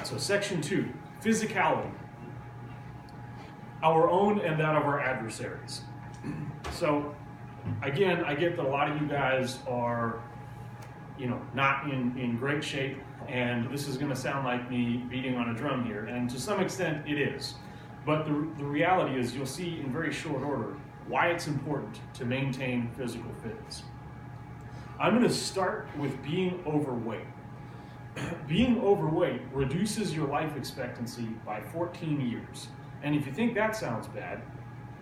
right, so section 2, physicality. Our own and that of our adversaries. So, again, I get that a lot of you guys are, not in great shape, and this is going to sound like me beating on a drum here, and to some extent it is. But the reality is you'll see in very short order why it's important to maintain physical fitness. I'm going to start with being overweight. Being overweight reduces your life expectancy by 14 years. And if you think that sounds bad,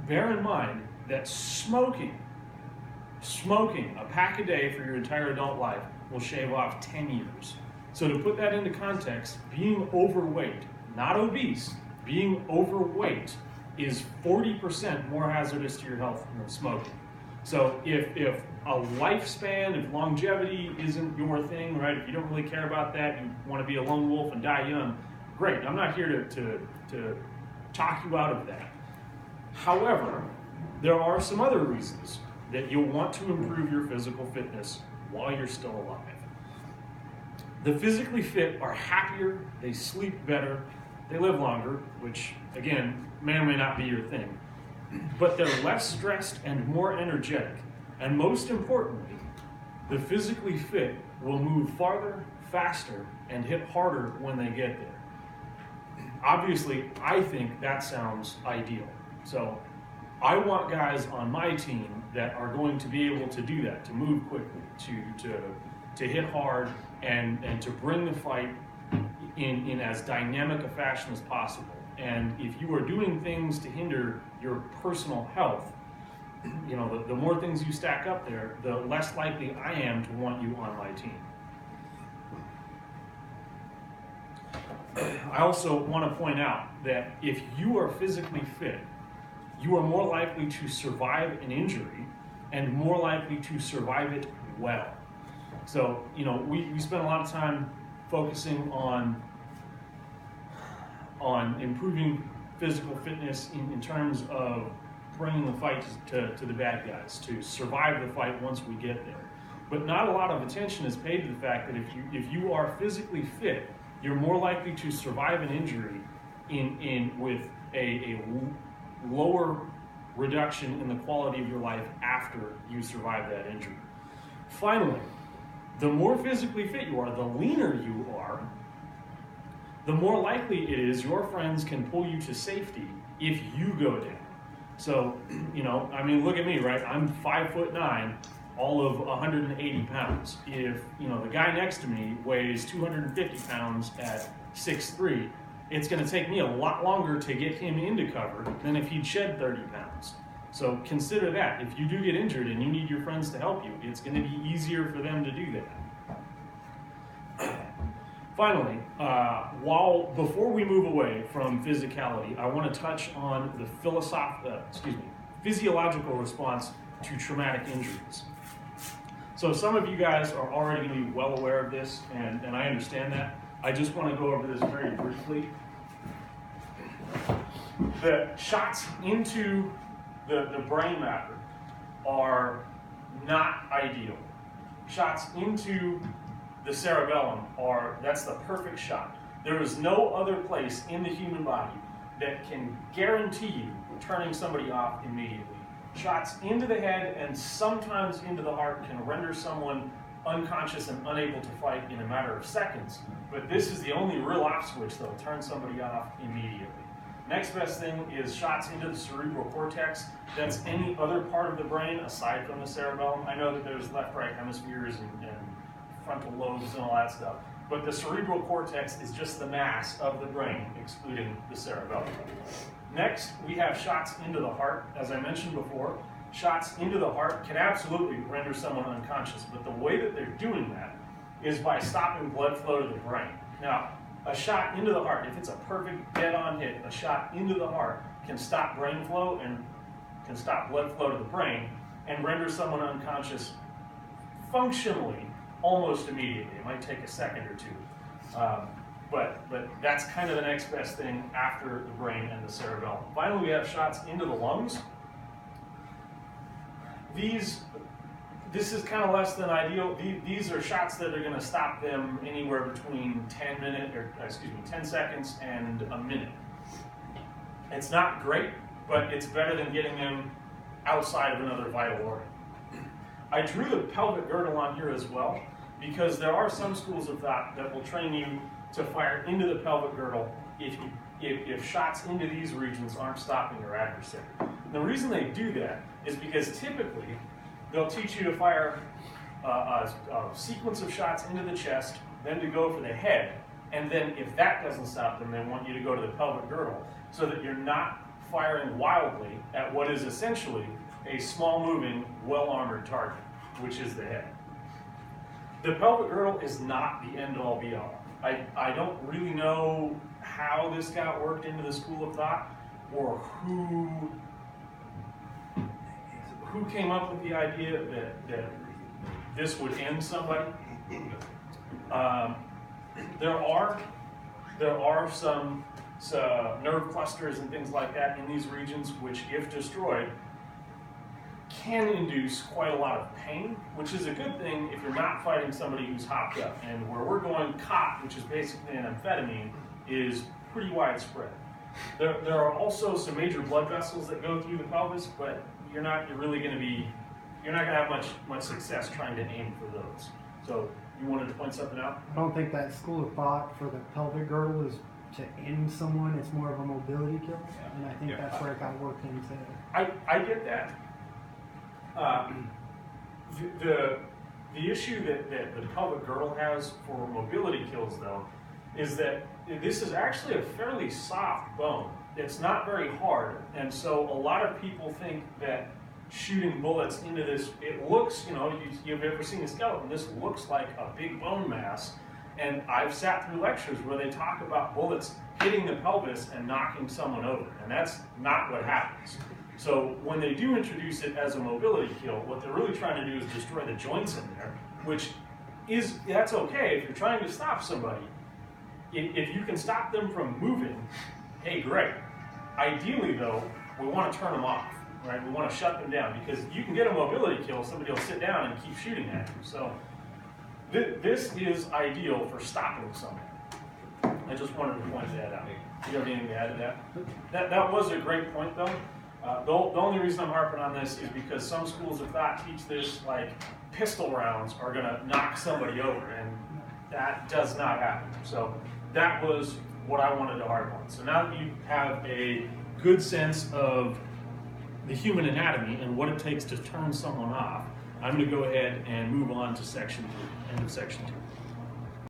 bear in mind that smoking a pack a day for your entire adult life will shave off 10 years. So to put that into context, being overweight, not obese, being overweight is 40% more hazardous to your health than smoking. So if a lifespan, if longevity isn't your thing, right, if you don't really care about that, you want to be a lone wolf and die young, great. I'm not here to talk you out of that. However, there are some other reasons that you'll want to improve your physical fitness while you're still alive. The physically fit are happier, they sleep better, they live longer, which, again, may or may not be your thing. But they're less stressed and more energetic. And most importantly, the physically fit will move farther, faster, and hit harder when they get there. Obviously, I think that sounds ideal. So I want guys on my team that are going to be able to do that, to move quickly, to hit hard, and to bring the fight in as dynamic a fashion as possible. And if you are doing things to hinder your personal health, the more things you stack up there, the less likely I am to want you on my team. I also want to point out that if you are physically fit, you are more likely to survive an injury and more likely to survive it well. So, we spend a lot of time focusing on improving physical fitness in terms of bringing the fight to the bad guys, to survive the fight once we get there. But not a lot of attention is paid to the fact that if you are physically fit, you're more likely to survive an injury with a lower reduction in the quality of your life after you survive that injury. Finally, the more physically fit you are, the leaner you are, the more likely it is your friends can pull you to safety if you go down. So, look at me, right? I'm 5'9", all of 180 pounds. If, the guy next to me weighs 250 pounds at 6'3", it's going to take me a lot longer to get him into cover than if he'd shed 30 pounds. So consider that. If you do get injured and you need your friends to help you, it's going to be easier for them to do that. Finally, before we move away from physicality, I want to touch on the physiological response to traumatic injuries. So some of you guys are already going to be well aware of this, and I understand that. I just want to go over this very briefly. The shots into the brain matter are not ideal. Shots into the cerebellum that's the perfect shot. There is no other place in the human body that can guarantee you turning somebody off immediately. Shots into the head and sometimes into the heart can render someone unconscious and unable to fight in a matter of seconds. But this is the only real off switch that will turn somebody off immediately. Next best thing is shots into the cerebral cortex. That's any other part of the brain aside from the cerebellum. I know that there's left-right hemispheres and frontal lobes and all that stuff. But the cerebral cortex is just the mass of the brain, excluding the cerebellum. Next, we have shots into the heart. As I mentioned before, shots into the heart can absolutely render someone unconscious, but the way that they're doing that is by stopping blood flow to the brain. Now, a shot into the heart, if it's a perfect dead-on hit, a shot into the heart can stop brain flow and can stop blood flow to the brain and render someone unconscious functionally almost immediately. It might take a second or two. But that's kind of the next best thing after the brain and the cerebellum. Finally, we have shots into the lungs. this is kind of less than ideal. These are shots that are going to stop them anywhere between 10 seconds and a minute. It's not great, but it's better than getting them outside of another vital organ. I drew the pelvic girdle on here as well, because there are some schools of thought that will train you to fire into the pelvic girdle if shots into these regions aren't stopping your adversary. And the reason they do that is because typically they'll teach you to fire a sequence of shots into the chest, then to go for the head, and then if that doesn't stop them, they want you to go to the pelvic girdle, so that you're not firing wildly at what is essentially a small-moving, well-armored target, which is the head. The pelvic girdle is not the end-all, be-all. I don't really know how this got worked into the school of thought, or who came up with the idea that this would end somebody. There are some nerve clusters and things like that in these regions, which, if destroyed, can induce quite a lot of pain, which is a good thing if you're not fighting somebody who's hopped up. And where we're going, cot, which is basically an amphetamine, is pretty widespread. There are also some major blood vessels that go through the pelvis, but you're not going to have much success trying to aim for those. So you wanted to point something out? I don't think that school of thought for the pelvic girdle is to end someone. It's more of a mobility kill, and I think that's where it got worked into. I get that. The issue that the pelvic girdle has for mobility kills, though, is that this is actually a fairly soft bone. It's not very hard, and so a lot of people think that shooting bullets into this, it looks, you've ever seen a skeleton, this looks like a big bone mass, and I've sat through lectures where they talk about bullets hitting the pelvis and knocking someone over, and that's not what happens. So when they do introduce it as a mobility kill, what they're really trying to do is destroy the joints in there, that's okay if you're trying to stop somebody. If you can stop them from moving, hey, great. Ideally, though, we want to turn them off, right? We want to shut them down, because you can get a mobility kill, somebody will sit down and keep shooting at you. So this is ideal for stopping someone. I just wanted to point that out. Do you have anything to add to that? That was a great point, though. The only reason I'm harping on this is because some schools of thought teach this like pistol rounds are going to knock somebody over, and that does not happen. So that was what I wanted to harp on. So now that you have a good sense of the human anatomy and what it takes to turn someone off, I'm going to go ahead and move on to section 2, end of section 2.